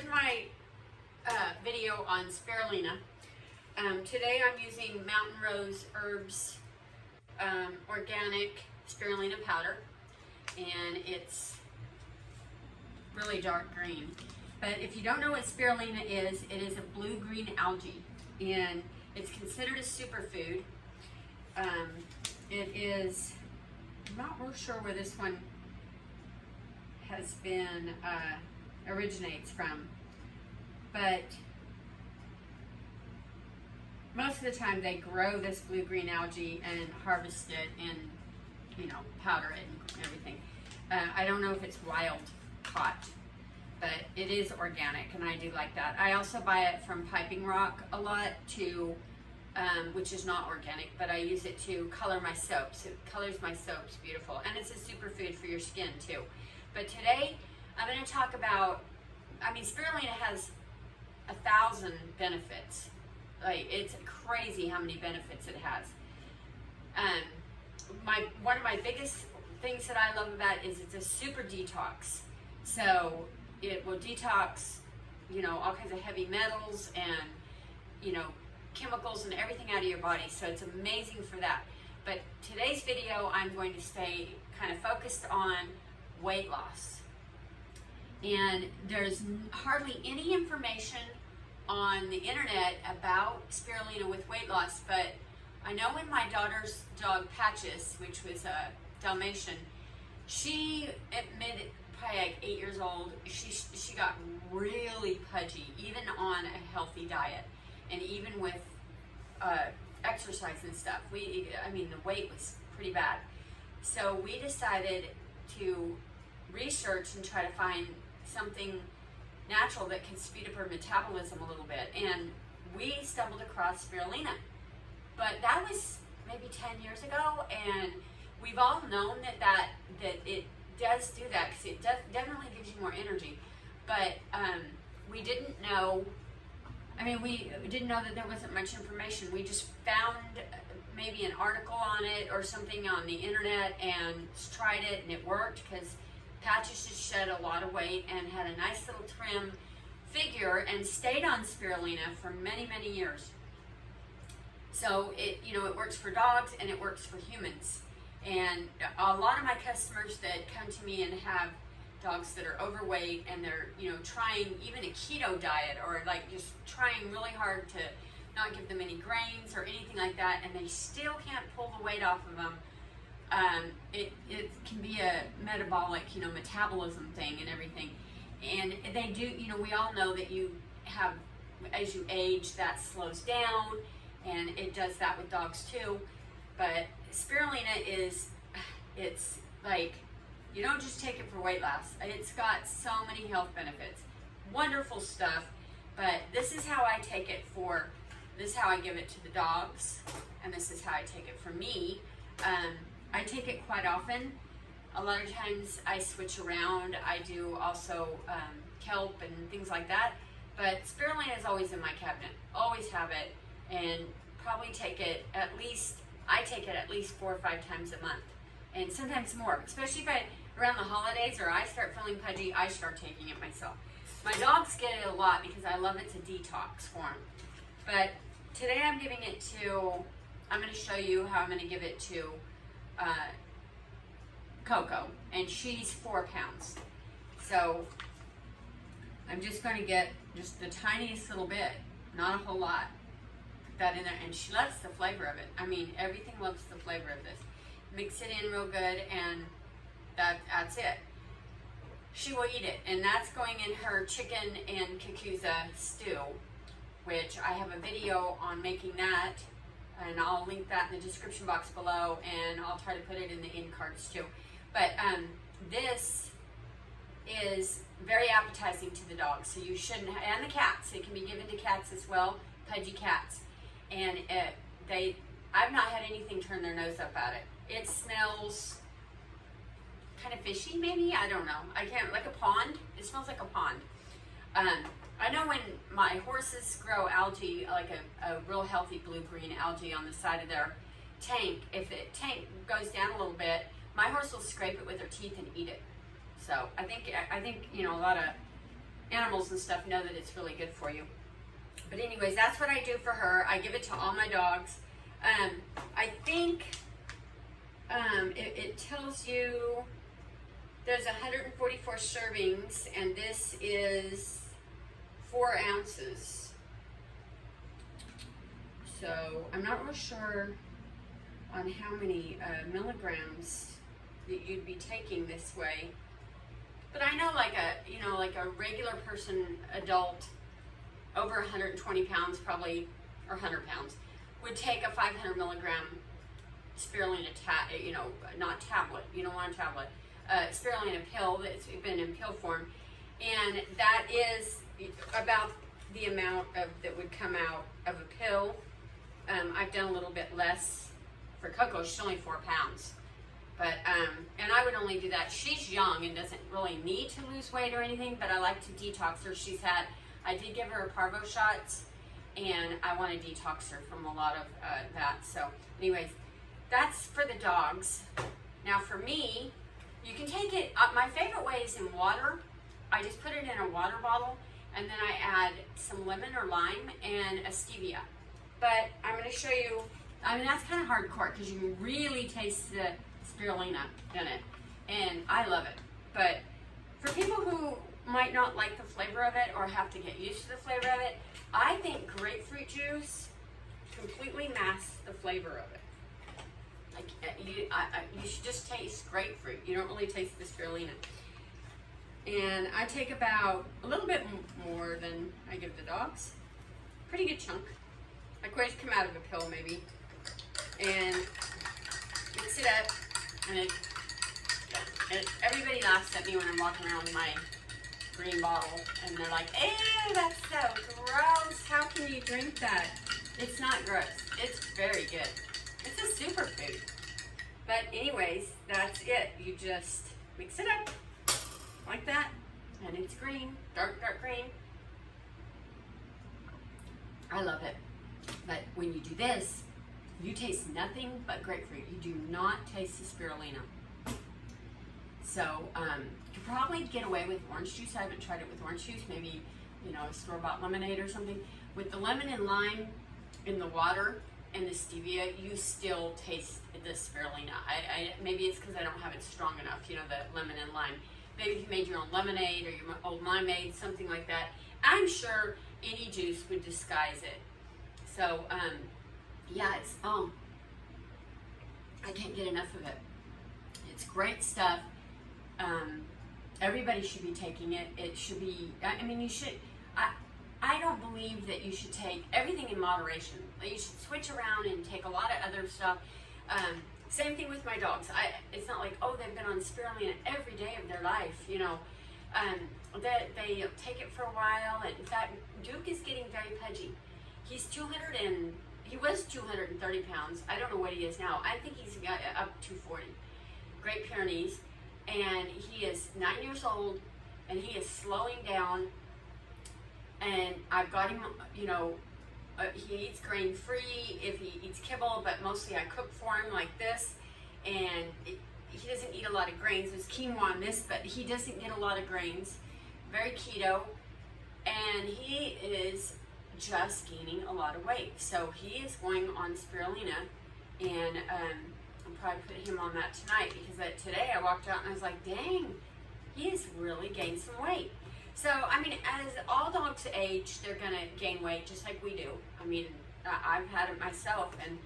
here's my video on spirulina. Today I'm using Mountain Rose Herbs organic spirulina powder, and it's really dark green. But if you don't know what spirulina is, it is a blue-green algae, and it's considered a superfood. It is, I'm not real sure where this one has been, originates from, but most of the time they grow this blue-green algae and harvest it and, powder it and everything. I don't know if it's wild caught, but it is organic, and I do like that. I also buy it from Piping Rock a lot too, which is not organic, but I use it to color my soaps. It colors my soaps beautiful, and it's a superfood for your skin too. But today I'm going to talk about, spirulina has 1,000 benefits. Like, it's crazy how many benefits it has. One of my biggest things that I love about it is it's a super detox. So it will detox, all kinds of heavy metals and, chemicals and everything out of your body. So it's amazing for that. But today's video, I'm going to stay kind of focused on weight loss. And there's hardly any information on the internet about spirulina with weight loss, but I know when my daughter's dog Patches, which was a Dalmatian, she admitted, probably like 8 years old, she got really pudgy, even on a healthy diet, and even with exercise and stuff. The weight was pretty bad. So we decided to research and try to find something natural that can speed up her metabolism a little bit, and we stumbled across spirulina. But that was maybe 10 years ago, and we've all known that it does do that, because it definitely gives you more energy. But we didn't know, we didn't know that there wasn't much information. We just found maybe an article on it or something on the internet and tried it, and it worked, because Patches just shed a lot of weight and had a nice little trim figure and stayed on spirulina for many, many years. So it works for dogs and it works for humans. And a lot of my customers that come to me and have dogs that are overweight and they're, trying even a keto diet, or like just trying really hard to not give them any grains or anything like that, and they still can't pull the weight off of them. It can be a metabolic, metabolism thing and everything. And they do, we all know that you have, as you age, that slows down, and it does that with dogs too. But spirulina it's like, you don't just take it for weight loss. It's got so many health benefits. Wonderful stuff. But this is how I take it this is how I give it to the dogs, and this is how I take it for me. I take it quite often. A lot of times I switch around. I do also kelp and things like that. But spirulina is always in my cabinet. Always have it, and probably I take it at least 4 or 5 times a month, and sometimes more. Especially if around the holidays, or I start feeling pudgy, I start taking it myself. My dogs get it a lot because I love it to detox for them. But today I'm going to show you how I'm going to give it to Coco, and she's 4 pounds. So I'm just going to get just the tiniest little bit, not a whole lot. Put that in there, and she loves the flavor of it. Everything loves the flavor of this. Mix it in real good, and that's it. She will eat it, and that's going in her chicken and kukuza stew, which I have a video on making that, and I'll link that in the description box below, and I'll try to put it in the end cards too. But this is very appetizing to the dogs, so you shouldn't, and the cats. It can be given to cats as well, pudgy cats. And I've not had anything turn their nose up at it. It smells kind of fishy, maybe, I don't know. Like a pond. It smells like a pond. I know when my horses grow algae, like a real healthy blue-green algae on the side of their tank, if the tank goes down a little bit, my horse will scrape it with her teeth and eat it. So I think a lot of animals and stuff know that it's really good for you. But anyways, that's what I do for her. I give it to all my dogs. I think it tells you there's 144 servings, and this is 4 ounces. So I'm not real sure on how many milligrams that you'd be taking this way. But I know like a regular person, adult, over 120 pounds probably, or 100 pounds, would take a 500 milligram spirulina, not tablet, you don't want a tablet, spirulina pill that's been in pill form. And that is about the amount that would come out of a pill. I've done a little bit less for Coco. She's only 4 pounds. But, and I would only do that. She's young and doesn't really need to lose weight or anything, but I like to detox her. I did give her parvo shots, and I want to detox her from a lot of that. So anyways, that's for the dogs. Now for me, you can take it, my favorite way is in water. I just put it in a water bottle, and then I add some lemon or lime and a stevia. But I'm going to show you, that's kind of hardcore because you can really taste the spirulina in it, and I love it. But for people who might not like the flavor of it or have to get used to the flavor of it, I think grapefruit juice completely masks the flavor of it. Like you should just taste grapefruit. You don't really taste the spirulina. And I take about a little bit more than I give the dogs. Pretty good chunk. Like where it's come out of a pill maybe. And mix it up. And everybody laughs at me when I'm walking around with my green bottle, and they're like, "Ew, that's so gross. How can you drink that?" It's not gross. It's very good. It's a superfood. But anyways, that's it. You just mix it up like that, and it's green, dark green. I love it. But when you do this, you taste nothing but grapefruit. You do not taste the spirulina. So you could probably get away with orange juice. I haven't tried it with orange juice. Maybe, a store-bought lemonade or something. With the lemon and lime in the water and the stevia, you still taste the spirulina. Maybe it's because I don't have it strong enough, the lemon and lime. Maybe if you made your own lemonade or your old limeade, something like that, I'm sure any juice would disguise it. So, yeah, I can't get enough of it. It's great stuff. Everybody should be taking it. It should be, you should, I don't believe that you should take everything in moderation. You should switch around and take a lot of other stuff. Same thing with my dogs. It's not like, they've been on spirulina every day of their life, that they take it for a while. And in fact, Duke is getting very pudgy. He was 230 pounds. I don't know what he is now. I think he's got up 240. Great Pyrenees. And he is 9 years old, and he is slowing down. And I've got him, he eats grain-free if he eats kibble, but mostly I cook for him like this. And he doesn't eat a lot of grains. There's quinoa in this, but he doesn't get a lot of grains. Very keto. And he is just gaining a lot of weight. So he is going on spirulina, and I'll probably put him on that tonight, because today I walked out and I was like, dang, he has really gained some weight. So, as all dogs age, they're going to gain weight just like we do. I've had it myself, and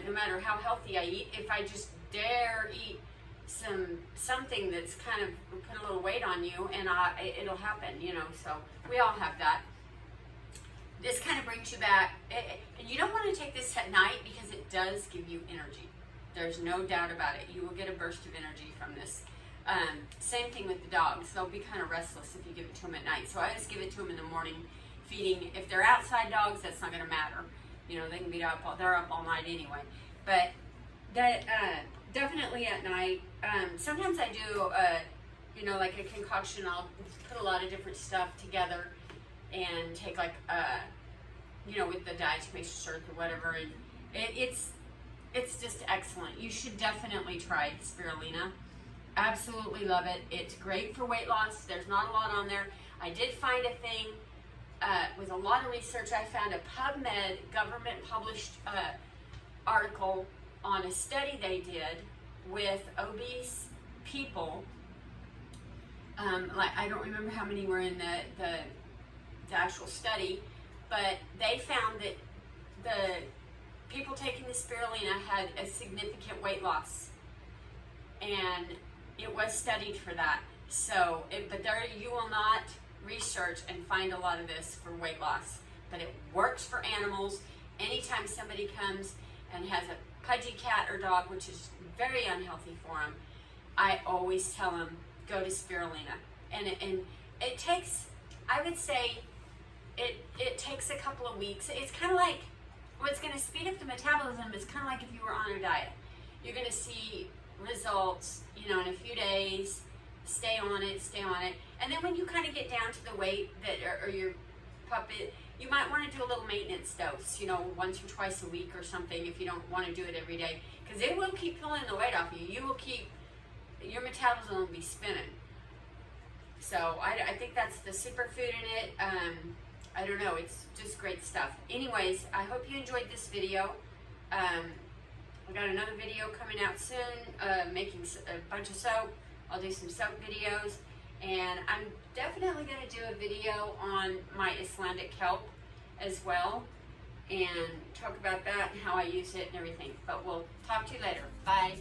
no matter how healthy I eat, if I just dare eat something that's kind of put a little weight on you, and it'll happen, so we all have that. This kind of brings you back, and you don't want to take this at night because it does give you energy. There's no doubt about it. You will get a burst of energy from this. Same thing with the dogs. They'll be kind of restless if you give it to them at night. So I just give it to them in the morning, feeding. If they're outside dogs, that's not going to matter. They can be up. They're up all night anyway. But that definitely at night. Sometimes I do, like a concoction. I'll put a lot of different stuff together and take with the Diatomation shirt or whatever. And it's just excellent. You should definitely try spirulina. Absolutely love it. It's great for weight loss. There's not a lot on there. I did find a thing with a lot of research. I found a PubMed government published article on a study they did with obese people. Like, I don't remember how many were in the actual study, but they found that the people taking the spirulina had a significant weight loss, and it was studied for that. So, but there you will not research and find a lot of this for weight loss, but it works for animals. Anytime somebody comes and has a pudgy cat or dog, which is very unhealthy for them, I always tell them, go to spirulina. And it takes, I would say, it takes a couple of weeks. It's kind of like, what's going to speed up the metabolism is kind of like if you were on a diet. You're going to see results, in a few days. Stay on it. And then when you kind of get down to the weight that, or your puppet, you might want to do a little maintenance dose, once or twice a week or something, if you don't want to do it every day, because it will keep pulling the weight off you. You will keep, your metabolism will be spinning. So I think that's the superfood in it. I don't know, it's just great stuff. Anyways, I hope you enjoyed this video. I got another video coming out soon, making a bunch of soap. I'll do some soap videos, and I'm definitely going to do a video on my Icelandic kelp as well, and talk about that and how I use it and everything. But we'll talk to you later. Bye.